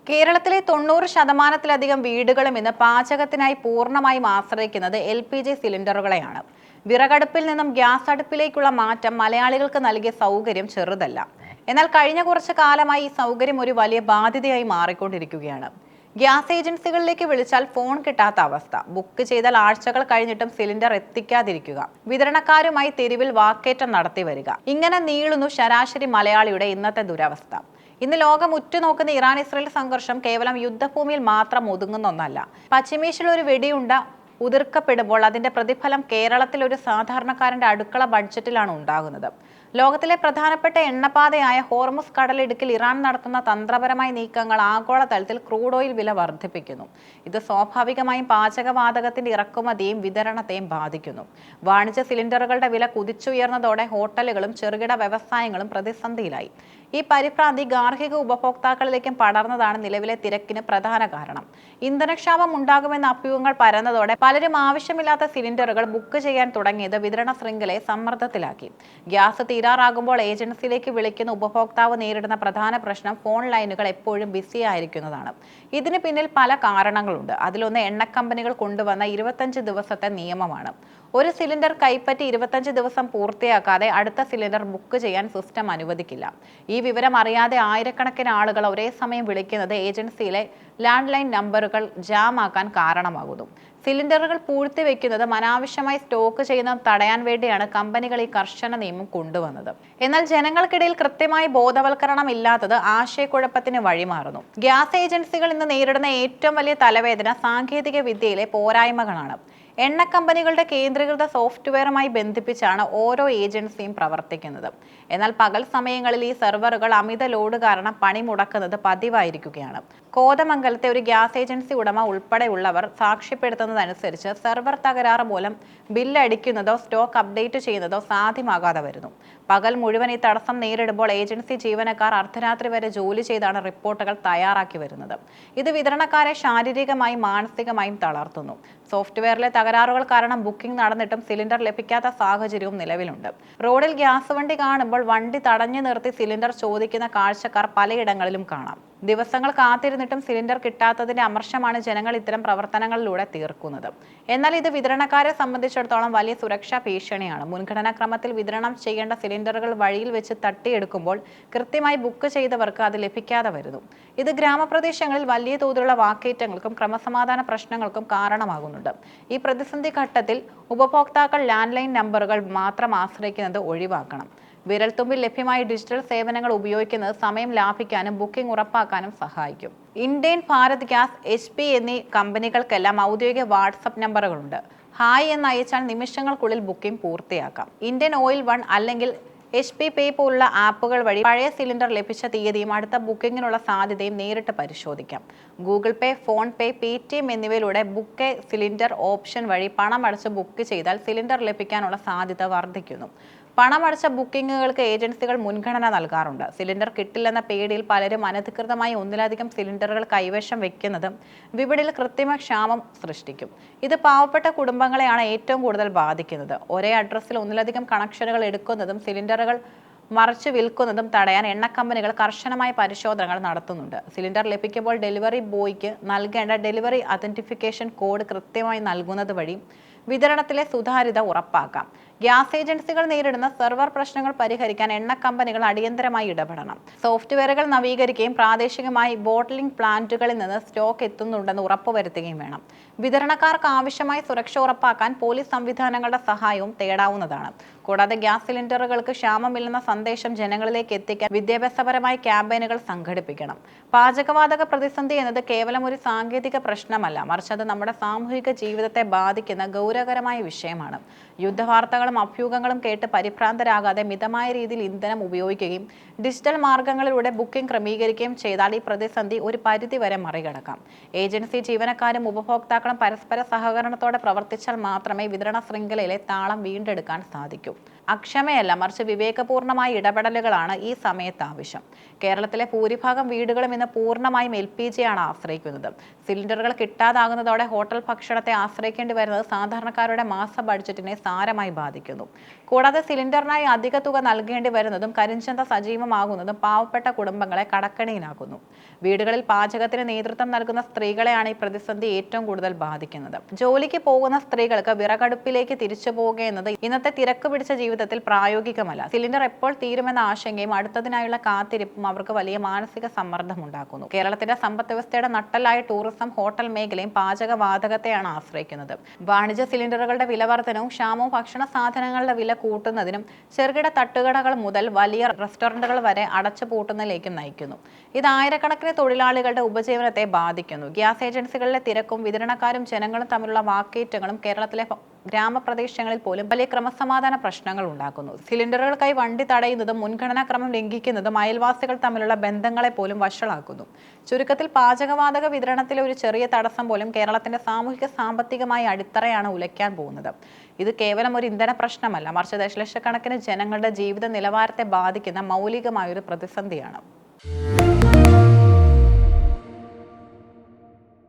കേരളത്തിലെ 90% വീടുകളും ഇന്ന് പാചകത്തിനായി പൂർണ്ണമായും ആശ്രയിക്കുന്നത് LPG സിലിണ്ടറുകളെയാണ്. വിറകടുപ്പിൽ നിന്നും ഗ്യാസ് അടുപ്പിലേക്കുള്ള മാറ്റം മലയാളികൾക്ക് നൽകിയ സൗകര്യം ചെറുതല്ല. എന്നാൽ കഴിഞ്ഞ കുറച്ചു കാലമായി ഈ സൗകര്യം ഒരു വലിയ ബാധ്യതയായി മാറിക്കൊണ്ടിരിക്കുകയാണ്. ഗ്യാസ് ഏജൻസികളിലേക്ക് വിളിച്ചാൽ ഫോൺ കിട്ടാത്ത അവസ്ഥ, ബുക്ക് ചെയ്താൽ ആഴ്ചകൾ കഴിഞ്ഞിട്ടും സിലിണ്ടർ എത്തിക്കാതിരിക്കുക, വിതരണക്കാരുമായി തെരുവിൽ വാക്കേറ്റം നടത്തി വരിക, ഇങ്ങനെ നീളുന്നു ശരാശരി മലയാളിയുടെ ഇന്നത്തെ ദുരവസ്ഥ. ഇന്ന് ലോകം ഉറ്റുനോക്കുന്ന ഇറാൻ ഇസ്രയേൽ സംഘർഷം കേവലം യുദ്ധഭൂമിയിൽ മാത്രം ഒതുങ്ങുന്ന ഒന്നല്ല. പശ്ചിമേഷ്യയിൽ ഒരു വെടിയുണ്ട ഉതിർക്കപ്പെടുമ്പോൾ അതിന്റെ പ്രതിഫലം കേരളത്തിൽ ഒരു സാധാരണക്കാരന്റെ അടുക്കള ബഡ്ജറ്റിലാണ് ഉണ്ടാകുന്നത്. ലോകത്തിലെ പ്രധാനപ്പെട്ട എണ്ണപ്പാതയായ ഹോർമുസ് കടലിടുക്കിൽ ഇറാൻ നടത്തുന്ന തന്ത്രപരമായ നീക്കങ്ങൾ ആഗോളതലത്തിൽ ക്രൂഡ് ഓയിൽ വില വർദ്ധിപ്പിക്കുന്നു. ഇത് സ്വാഭാവികമായും പാചകവാതകത്തിന്റെ ഇറക്കുമതിയെയും വിതരണത്തെയും ബാധിക്കുന്നു. വാണിജ്യ സിലിണ്ടറുകളുടെ വില കുതിച്ചുയർന്നതോടെ ഹോട്ടലുകളും ചെറുകിട വ്യവസായങ്ങളും പ്രതിസന്ധിയിലായി. ഈ പരിഭ്രാന്തി ഗാർഹിക ഉപഭോക്താക്കളിലേക്കും പടർന്നതാണ് നിലവിലെ തിരക്കിന് പ്രധാന കാരണം. ഇന്ധനക്ഷാമം ഉണ്ടാകുമെന്ന അഭ്യൂഹങ്ങൾ പരന്നതോടെ പലരും ആവശ്യമില്ലാത്ത സിലിണ്ടറുകൾ ബുക്ക് ചെയ്യാൻ തുടങ്ങിയത് വിതരണ ശൃംഖലയെ സമ്മർദ്ദത്തിലാക്കി. ഗ്യാസ് തീരാറാകുമ്പോൾ ഏജൻസിയിലേക്ക് വിളിക്കുന്ന ഉപഭോക്താവ് നേരിടുന്ന പ്രധാന പ്രശ്നം ഫോൺ ലൈനുകൾ എപ്പോഴും ബിസി ആയിരിക്കുന്നതാണ്. ഇതിന് പിന്നിൽ പല കാരണങ്ങളുണ്ട്. അതിലൊന്ന് എണ്ണക്കമ്പനികൾ കൊണ്ടുവന്ന 25 ദിവസത്തെ നിയമമാണ്. ഒരു സിലിണ്ടർ കൈപ്പറ്റി 25 ദിവസം പൂർത്തിയാക്കാതെ അടുത്ത സിലിണ്ടർ ബുക്ക് ചെയ്യാൻ സിസ്റ്റം അനുവദിക്കില്ല. ഈ വിവരം അറിയാതെ ആയിരക്കണക്കിന് ആളുകൾ ഒരേ സമയം വിളിക്കുന്നത് ഏജൻസിയിലെ ലാൻഡ് ലൈൻ നമ്പറുകൾ ജാം ആക്കാൻ കാരണമാകുന്നു. സിലിണ്ടറുകൾ പൂഴ്ത്തിവെക്കുന്നതും അനാവശ്യമായി സ്റ്റോക്ക് ചെയ്യുന്നതും തടയാൻ വേണ്ടിയാണ് കമ്പനികൾ ഈ കർശന നിയമം കൊണ്ടുവന്നത്. എന്നാൽ ജനങ്ങൾക്കിടയിൽ കൃത്യമായ ബോധവൽക്കരണം ഇല്ലാത്തത് ആശയക്കുഴപ്പത്തിന് വഴിമാറുന്നു. ഗ്യാസ് ഏജൻസികൾ ഇന്ന് നേരിടുന്ന ഏറ്റവും വലിയ തലവേദന സാങ്കേതിക വിദ്യയിലെ പോരായ്മകളാണ്. എണ്ണ കമ്പനികളുടെ കേന്ദ്രീകൃത സോഫ്റ്റ്വെയറുമായി ബന്ധിപ്പിച്ചാണ് ഓരോ ഏജൻസിയും പ്രവർത്തിക്കുന്നത്. എന്നാൽ പകൽ സമയങ്ങളിൽ ഈ സെർവറുകൾ അമിത ലോഡ് കാരണം പണി മുടക്കുന്നത് പതിവായിരിക്കുകയാണ്. കോതമംഗലത്തെ ഒരു ഗ്യാസ് ഏജൻസി ഉടമ ഉൾപ്പെടെയുള്ളവർ സാക്ഷ്യപ്പെടുത്തുന്നതനുസരിച്ച് സെർവർ തകരാറ് മൂലം ബില്ല് അടിക്കുന്നതോ സ്റ്റോക്ക് അപ്ഡേറ്റ് ചെയ്യുന്നതോ സാധ്യമാകാതെ വരുന്നു. പകൽ മുഴുവൻ ഈ തടസ്സം നേരിടുമ്പോൾ ഏജൻസി ജീവനക്കാർ അർദ്ധരാത്രി വരെ ജോലി ചെയ്താണ് റിപ്പോർട്ടുകൾ തയ്യാറാക്കി വരുന്നത്. ഇത് വിതരണക്കാരെ ശാരീരികമായും മാനസികമായും തളർത്തുന്നു. സോഫ്റ്റ്വെയറിലെ തകരാറുകൾ കാരണം ബുക്കിംഗ് നടന്നിട്ടും സിലിണ്ടർ ലഭിക്കാത്ത സാഹചര്യവും നിലവിലുണ്ട്. റോഡിൽ ഗ്യാസ് വണ്ടി കാണുമ്പോൾ വണ്ടി തടഞ്ഞു നിർത്തി സിലിണ്ടർ ചോദിക്കുന്ന കാഴ്ചക്കാർ പലയിടങ്ങളിലും കാണാം. ദിവസങ്ങൾ കാത്തിരുന്നിട്ടും സിലിണ്ടർ കിട്ടാത്തതിന്റെ അമർഷമാണ് ജനങ്ങൾ ഇത്തരം പ്രവർത്തനങ്ങളിലൂടെ തീർക്കുന്നത്. എന്നാൽ ഇത് വിതരണക്കാരെ സംബന്ധിച്ചിടത്തോളം വലിയ സുരക്ഷാ ഭീഷണിയാണ്. മുൻഗണനാക്രമത്തിൽ വിതരണം ചെയ്യേണ്ട സിലിണ്ടറുകൾ വഴിയിൽ വെച്ച് തട്ടിയെടുക്കുമ്പോൾ കൃത്യമായി ബുക്ക് ചെയ്തവർക്ക് അത് ലഭിക്കാതെ വരുന്നു. ഇത് ഗ്രാമപ്രദേശങ്ങളിൽ വലിയ തോതിലുള്ള വാക്കേറ്റങ്ങൾക്കും ക്രമസമാധാന പ്രശ്നങ്ങൾക്കും കാരണമാകുന്നുണ്ട്. ഈ പ്രതിസന്ധി ഘട്ടത്തിൽ ഉപഭോക്താക്കൾ ലാൻഡ് ലൈൻ നമ്പറുകൾ മാത്രം ആശ്രയിക്കുന്നത് ഒഴിവാക്കണം. വിരൽത്തുമ്പിൽ ലഭ്യമായ ഡിജിറ്റൽ സേവനങ്ങൾ ഉപയോഗിക്കുന്നത് സമയം ലാഭിക്കാനും ബുക്കിംഗ് ഉറപ്പാക്കാനും സഹായിക്കും. ഇന്ത്യൻ, ഭാരത് ഗ്യാസ്, HP എന്നീ കമ്പനികൾക്കെല്ലാം ഔദ്യോഗിക വാട്സപ്പ് നമ്പറുകളുണ്ട്. ഹായ് എന്ന് അയച്ചാൽ നിമിഷങ്ങൾക്കുള്ളിൽ ബുക്കിംഗ് പൂർത്തിയാക്കാം. ഇന്ത്യൻ ഓയിൽ വൺ അല്ലെങ്കിൽ HP പേ പോലുള്ള ആപ്പുകൾ വഴി പഴയ സിലിണ്ടർ ലഭിച്ച തീയതിയും അടുത്ത ബുക്കിങ്ങിനുള്ള സാധ്യതയും നേരിട്ട് പരിശോധിക്കാം. ഗൂഗിൾ പേ, ഫോൺ പേ, Paytm എന്നിവയിലൂടെ ബുക്ക് എ സിലിണ്ടർ ഓപ്ഷൻ വഴി പണമടച്ച് ബുക്ക് ചെയ്താൽ സിലിണ്ടർ ലഭിക്കാനുള്ള സാധ്യത വർദ്ധിക്കുന്നു. പണമടച്ച ബുക്കിങ്ങുകൾക്ക് ഏജൻസികൾ മുൻഗണന നൽകാറുണ്ട്. സിലിണ്ടർ കിട്ടില്ലെന്ന പേടിയിൽ പലരും അനധികൃതമായി ഒന്നിലധികം സിലിണ്ടറുകൾ കൈവശം വെക്കുന്നതും വിപണിയിൽ കൃത്രിമ ക്ഷാമം സൃഷ്ടിക്കും. ഇത് പാവപ്പെട്ട കുടുംബങ്ങളെയാണ് ഏറ്റവും കൂടുതൽ ബാധിക്കുന്നത്. ഒരേ അഡ്രസ്സിൽ ഒന്നിലധികം കണക്ഷനുകൾ എടുക്കുന്നതും സിലിണ്ടറുകൾ മറിച്ചു വിൽക്കുന്നതും തടയാൻ എണ്ണക്കമ്പനികൾ കർശനമായ പരിശോധനകൾ നടത്തുന്നുണ്ട്. സിലിണ്ടർ ലഭിക്കുമ്പോൾ ഡെലിവറി ബോയ്ക്ക് നൽകേണ്ട ഡെലിവറി ഐഡന്റിഫിക്കേഷൻ കോഡ് കൃത്യമായി നൽകുന്നത് വഴി വിതരണത്തിലെ സുതാര്യത ഉറപ്പാക്കാം. ഗ്യാസ് ഏജൻസികൾ നേരിടുന്ന സെർവർ പ്രശ്നങ്ങൾ പരിഹരിക്കാൻ എണ്ണ കമ്പനികൾ അടിയന്തരമായി ഇടപെടണം. സോഫ്റ്റ്വെയറുകൾ നവീകരിക്കുകയും പ്രാദേശികമായി ബോട്ട്ലിംഗ് പ്ലാന്റുകളിൽ നിന്ന് സ്റ്റോക്ക് എത്തുന്നുണ്ടെന്ന് ഉറപ്പുവരുത്തുകയും വേണം. വിതരണക്കാർക്ക് ആവശ്യമായ സുരക്ഷ ഉറപ്പാക്കാൻ പോലീസ് സംവിധാനങ്ങളുടെ സഹായവും തേടാവുന്നതാണ്. കൂടാതെ ഗ്യാസ് സിലിണ്ടറുകൾക്ക് ക്ഷാമമില്ലെന്ന സന്ദേശം ജനങ്ങളിലേക്ക് എത്തിക്കാൻ വിദ്യാഭ്യാസപരമായ ക്യാമ്പയിനുകൾ സംഘടിപ്പിക്കണം. പാചകവാതക പ്രതിസന്ധി എന്നത് കേവലം ഒരു സാങ്കേതിക പ്രശ്നമല്ല, മറിച്ച് അത് നമ്മുടെ സാമൂഹിക ജീവിതത്തെ ബാധിക്കുന്ന ഗൗരവകരമായ വിഷയമാണ്. യുദ്ധവാർത്തകളും അഭ്യൂഹങ്ങളും കേട്ട് പരിഭ്രാന്തരാകാതെ മിതമായ രീതിയിൽ ഇന്ധനം ഉപയോഗിക്കുകയും ഡിജിറ്റൽ മാർഗങ്ങളിലൂടെ ബുക്കിംഗ് ക്രമീകരിക്കുകയും ചെയ്താൽ ഈ പ്രതിസന്ധി ഒരു പരിധിവരെ മറികടക്കാം. ഏജൻസി ജീവനക്കാരും ഉപഭോക്താക്കളും പരസ്പര സഹകരണത്തോടെ പ്രവർത്തിച്ചാൽ മാത്രമേ വിതരണ ശൃംഖലയിലെ താളം വീണ്ടെടുക്കാൻ സാധിക്കൂ. അക്ഷമയല്ല, മറിച്ച് വിവേകപൂർണമായ ഇടപെടലുകളാണ് ഈ സമയത്ത് ആവശ്യം. കേരളത്തിലെ ഭൂരിഭാഗം വീടുകളും ഇന്ന് പൂർണ്ണമായും LPG ആണ് ആശ്രയിക്കുന്നത്. സിലിണ്ടറുകൾ കിട്ടാതാകുന്നതോടെ ഹോട്ടൽ ഭക്ഷണത്തെ ആശ്രയിക്കേണ്ടി വരുന്നത് സാധാരണക്കാരുടെ മാസ ബഡ്ജറ്റിനെ സാരമായി ബാധിക്കുന്നു. കൂടാതെ സിലിണ്ടറിനായി അധിക തുക നൽകേണ്ടി വരുന്നതും കരിഞ്ചന്ത സജീവമാകുന്നതും പാവപ്പെട്ട കുടുംബങ്ങളെ കടക്കണിയിലാക്കുന്നു. വീടുകളിൽ പാചകത്തിന് നേതൃത്വം നൽകുന്ന സ്ത്രീകളെയാണ് ഈ പ്രതിസന്ധി ഏറ്റവും കൂടുതൽ ബാധിക്കുന്നത്. ജോലിക്ക് പോകുന്ന സ്ത്രീകൾക്ക് വിറകടുപ്പിലേക്ക് തിരിച്ചു പോകുക എന്നത് ഇന്നത്തെ തിരക്ക് പിടിച്ച ജീവിതത്തിൽ പ്രായോഗികമല്ല. സിലിണ്ടർ എപ്പോൾ തീരുമെന്ന ആശങ്കയും അടുത്തതിനായുള്ള കാത്തിരിപ്പും അവർക്ക് വലിയ മാനസിക സമ്മർദ്ദം ഉണ്ടാക്കുന്നു. കേരളത്തിന്റെ സമ്പദ് വ്യവസ്ഥയുടെ നട്ടെല്ലായ ടൂറിസം, ഹോട്ടൽ മേഖലയും പാചകവാതകത്തെയാണ് ആശ്രയിക്കുന്നത്. വാണിജ്യ സിലിണ്ടറുകളുടെ വിലവർധനവും ക്ഷാമവും ഭക്ഷണ സാധനങ്ങളുടെ വില കൂട്ടുന്നതിനും ചെറുകിട തട്ടുകടകൾ മുതൽ വലിയ റെസ്റ്റോറന്റുകൾ വരെ അടച്ചുപൂട്ടുന്നതിലേക്കും നയിക്കുന്നു. ഇത് ആയിരക്കണക്കിന് തൊഴിലാളികളുടെ ഉപജീവനത്തെ ബാധിക്കുന്നു. ഗ്യാസ് ഏജൻസികളിലെ തിരക്കും വിതരണക്കാരും ജനങ്ങളും തമ്മിലുള്ള വാക്കേറ്റങ്ങളും കേരളത്തിലെ ഗ്രാമപ്രദേശങ്ങളിൽ പോലും വലിയ ക്രമസമാധാന പ്രശ്നങ്ങൾ ഉണ്ടാക്കുന്നു. സിലിണ്ടറുകൾക്കായി വണ്ടി തടയുന്നതും മുൻഗണനാക്രമം ലംഘിക്കുന്നതും അയൽവാസികൾ തമ്മിലുള്ള ബന്ധങ്ങളെ പോലും വഷളാക്കുന്നു. ചുരുക്കത്തിൽ പാചകവാതക വിതരണത്തിലെ ഒരു ചെറിയ തടസ്സം പോലും കേരളത്തിന്റെ സാമൂഹിക സാമ്പത്തികമായ അടിത്തറയാണ് ഉലയ്ക്കാൻ പോകുന്നത്. ഇത് കേവലം ഒരു ഇന്ധന പ്രശ്നമല്ല, മറിച്ച് ദശലക്ഷക്കണക്കിന് ജനങ്ങളുടെ ജീവിത നിലവാരത്തെ ബാധിക്കുന്ന മൗലികമായൊരു പ്രതിസന്ധിയാണ്.